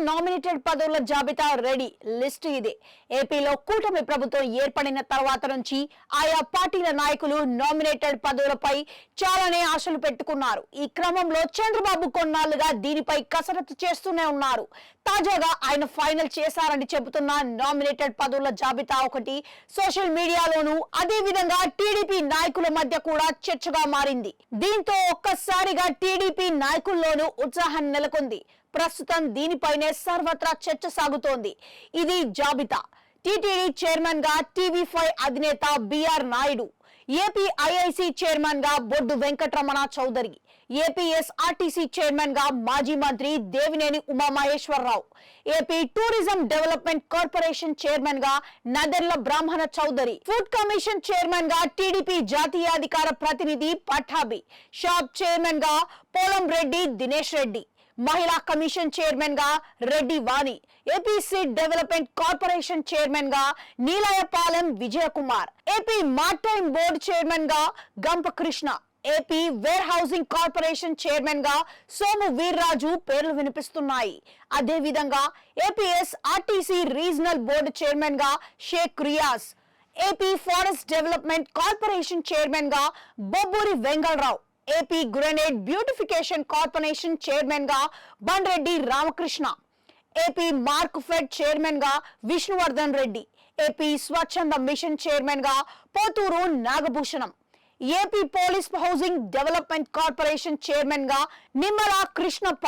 Nominated పదవుల జాబితా ready. List ఇదే. ఏపీలో కూటమి ప్రభుత్వం ఏర్పడిన తర్వాత నుంచి ఆయా పార్టీల నాయకులు నామినేటెడ్ పదవులపై చాలానే ఆశలు పెట్టుకున్నారు. ఈ క్రమంలో చంద్రబాబు కొన్నాళ్లుగా దీనిపై కసరత్తు చేస్తూనే ఉన్నారు. తాజాగా ఆయన ఫైనల్ చేశారని చెబుతున్న నామినేటెడ్ పదవుల జాబితా ఒకటి సోషల్ మీడియాలోనూ అదే విధంగా టీడీపీ నాయకుల మధ్య కూడా చర్చగా మారింది. దీంతో ఒక్కసారిగా టీడీపీ నాయకుల్లోనూ ఉత్సాహం నెలకొంది. ప్రస్తుతం దీనిపైనే సర్వత్రా చర్చ సాగుతోంది. ఇది జాబితా. టీటీడీ చైర్మన్ గా టీవీ5 అధినేత BR Naidu, AP IIC chairman గా బొడ్డు వెంకటరమణ చౌదరి, ఏపీఎస్ఆర్టీసీ చైర్మన్ గా మాజీ మంత్రి Devineni Umamaheswararao, AP tourism development corporation chairman గా Naderla Brahmana Chowdary, food commission chairman గా టీడీపీ జాతీయాధికార ప్రతినిధి పఠాబి, షాప్ చైర్మన్ గా పోలం రెడ్డి దినేష్ రెడ్డి, మహిళా కమిషన్ చైర్మన్ గా Reddy Vani, AP seed development corporation chairman గా Neelayapalem Vijayakumar, AP maritime board chairman గా Gampa Krishna, AP warehousing corporation chairman గా సోము వీర్రాజు పేర్లు వినిపిస్తున్నాయి. అదే విధంగా ఏపీఎస్ఆర్టీసీ రీజనల్ బోర్డు చైర్మన్ గా Sheikh Riyaz, AP forest development corporation chairman గా Bobburi Vengalarao, AP greenery beautification corporation chairman గా Bandreddy Ramakrishna, AP Markfed chairman గా విష్ణువర్ధన్ రెడ్డి, ఏపీ స్వచ్ఛంద మిషన్ చైర్మన్ గా Poturu Nagabhushanam, AP police housing development corporation chairman గా Nimmala Krishnappa,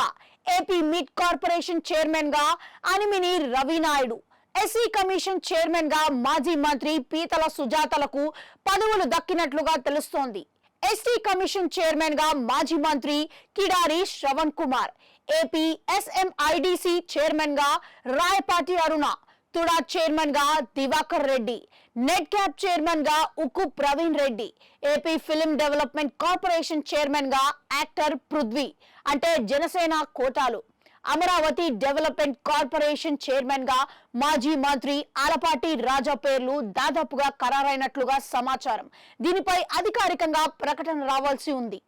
AP mid corporation chairman గా Animini Ravinaidu, SC commission chairman గా మాజీ మంత్రి పీతల సుజాతలకు పదవులు దక్కినట్లుగా తెలుస్తోంది. ఎస్టీ కమిషన్ చైర్మన్ గా మాజీ మంత్రి Kidari Shravan Kumar, AP SMIDC chairman గా రాయపాటి అరుణ, తుడా చైర్మన్ గా Diwakar Reddy, net cap chairman గా Ukku Praveen Reddy, AP film development corporation chairman గా యాక్టర్ పృథ్వీ అంటే జనసేన కోటాలు, అమరావతి డెవలప్మెంట్ కార్పొరేషన్ చైర్మన్ గా మాజీ మంత్రి ఆలపాటి రాజా పేర్లు దాదాపుగా ఖరారైనట్లుగా సమాచారం. దీనిపై అధికారికంగా ప్రకటన రావాల్సి ఉంది.